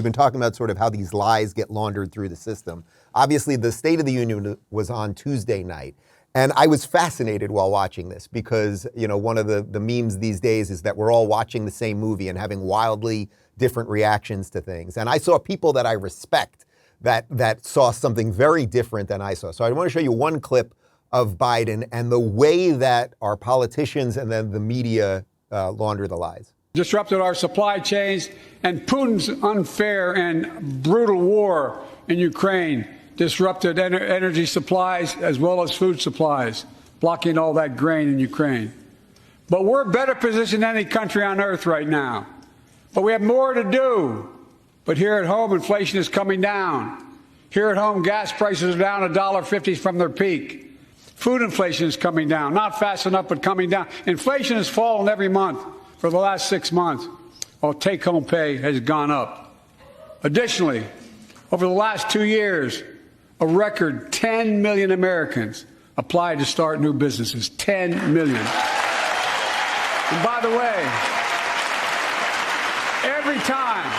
we've been talking about sort of how these lies get laundered through the system. Obviously, the State of the Union was on Tuesday night. And I was fascinated while watching this because, one of the memes these days is that we're all watching the same movie and having wildly different reactions to things. And I saw people that I respect that saw something very different than I saw. So I want to show you one clip of Biden and the way that our politicians and then the media launder the lies. Disrupted our supply chains, and Putin's unfair and brutal war in Ukraine disrupted energy supplies as well as food supplies, blocking all that grain in Ukraine. But we're better positioned than any country on earth right now. But we have more to do. But here at home, inflation is coming down. Here at home, gas prices are down $1.50 from their peak. Food inflation is coming down, not fast enough, but coming down. Inflation has fallen every month for the last 6 months, while take-home pay has gone up. Additionally, over the last 2 years, a record 10 million Americans applied to start new businesses. 10 million. And by the way, every time.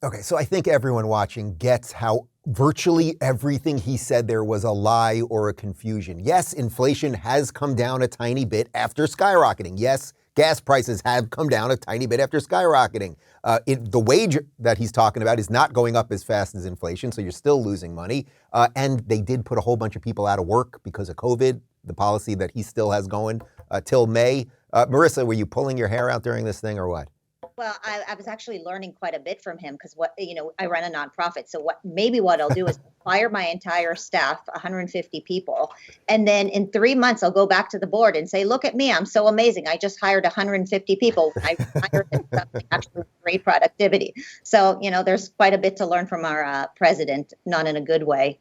Okay, so I think everyone watching gets how virtually everything he said there was a lie or a confusion. Yes, inflation has come down a tiny bit after skyrocketing. Yes, gas prices have come down a tiny bit after skyrocketing. The wage that he's talking about is not going up as fast as inflation, so you're still losing money. And they did put a whole bunch of people out of work because of COVID, the policy that he still has going till May. Marissa, were you pulling your hair out during this thing or what? Well, I was actually learning quite a bit from him because I run a nonprofit. So what I'll do is fire my entire staff, 150 people. And then in 3 months, I'll go back to the board and say, look at me, I'm so amazing. I just hired 150 people. I hired them actually great productivity. So, there's quite a bit to learn from our president, not in a good way.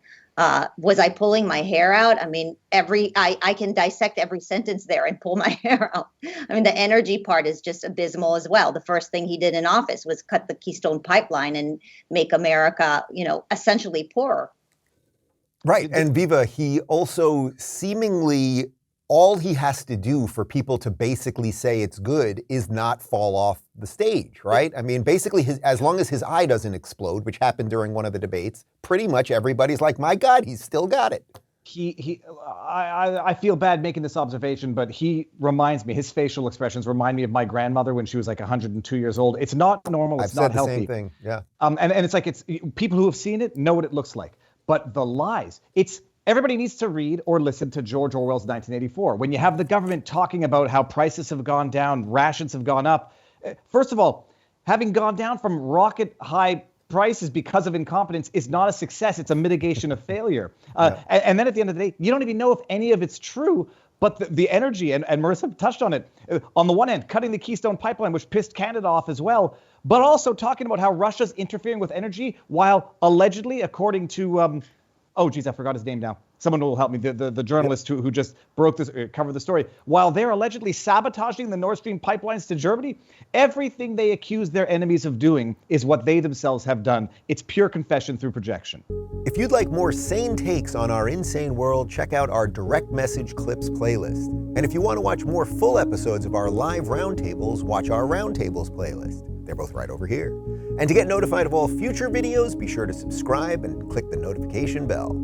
Was I pulling my hair out? I mean, I can dissect every sentence there and pull my hair out. I mean, the energy part is just abysmal as well. The first thing he did in office was cut the Keystone Pipeline and make America, essentially poorer. Right. And Viva, he also seemingly, all he has to do for people to basically say it's good is not fall off the stage, right? I mean, basically, as long as his eye doesn't explode, which happened during one of the debates, pretty much everybody's like, my God, he's still got it. I feel bad making this observation, but he reminds me, his facial expressions remind me of my grandmother when she was like 102 years old. It's not normal. It's not healthy. I've said the same thing, yeah. And it's like, people who have seen it know what it looks like. But the lies, everybody needs to read or listen to George Orwell's 1984. When you have the government talking about how prices have gone down, rations have gone up. First of all, having gone down from rocket high prices because of incompetence is not a success. It's a mitigation of failure. And then at the end of the day, you don't even know if any of it's true. But the energy, and Marissa touched on it, on the one hand, cutting the Keystone Pipeline, which pissed Canada off as well, but also talking about how Russia's interfering with energy while allegedly, according to, I forgot his name now. Someone will help me. The journalist who just broke this, covered the story. While they're allegedly sabotaging the Nord Stream pipelines to Germany, everything they accuse their enemies of doing is what they themselves have done. It's pure confession through projection. If you'd like more sane takes on our insane world, check out our direct message clips playlist. And if you want to watch more full episodes of our live roundtables, watch our roundtables playlist. They're both right over here. And to get notified of all future videos, be sure to subscribe and click the notification bell.